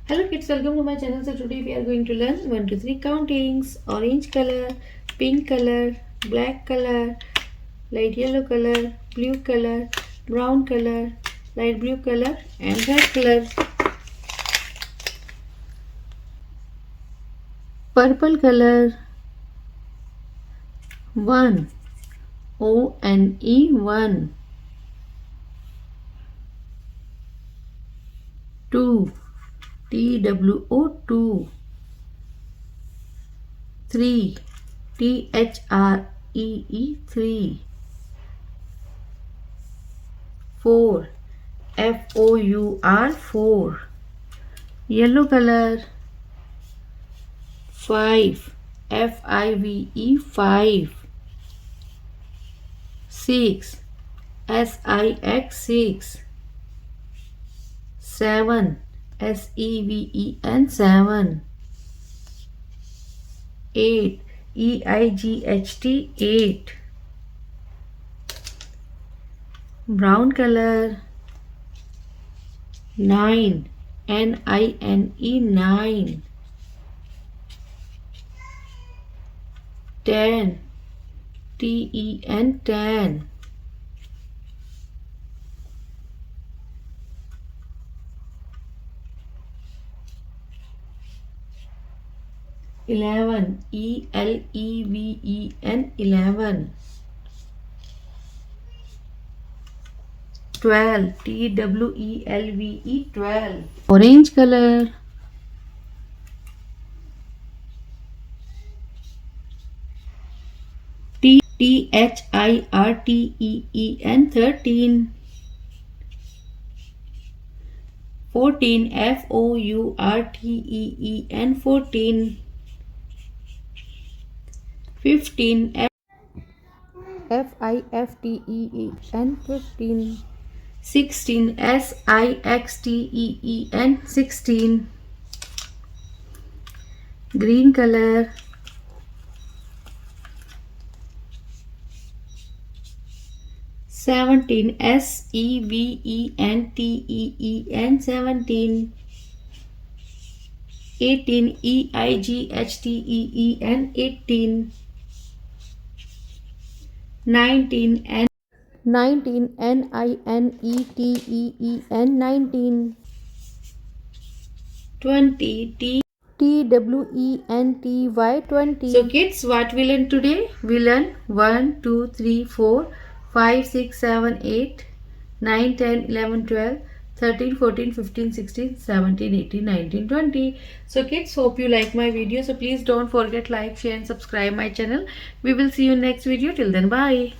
Hello kids, welcome to my channel. So today we are going to learn 1 to 3 countings. Orange color, pink color, black color, light yellow color, blue color, brown color, light blue color and red color. Purple color. 1 O-N-E 1. 2 T-W-O 2. 3 T-H-R-E-E 3. 4 F-O-U-R 4. Yellow color. 5 F-I-V-E 5. 6 S-I-X 6. 7 S-E-V-E-N 7. 8 E-I-G-H-T 8. Brown color. 9 N-I-N-E 9. 10 T-E-N 10. 11 E-L-E-V-E-N 11. 12 T-W-E-L-V-E 12. Orange color. 13 14 F-O-U-R-T-E-E-N 14. 15 F-I-F-T-E-E-N 15. 16 S-I-X-T-E-E-N 16. Green color. 17 S-E-V-E-N-T-E-E-N 17. 18 E-I-G-H-T-E-E-N 18. 19 N-I-N-E-T-E-E-N 19. 20 T-W-E-N-T-Y 20. So kids, what we learn today? We learn 1, 2, 3, 4, 5, 6, 7, 8, 9, 10, 11, 12, 13, 14, 15, 16, 17, 18, 19, 20. So kids, hope you like my video. So please don't forget like, share and subscribe my channel. We will see you in next video. Till then, bye.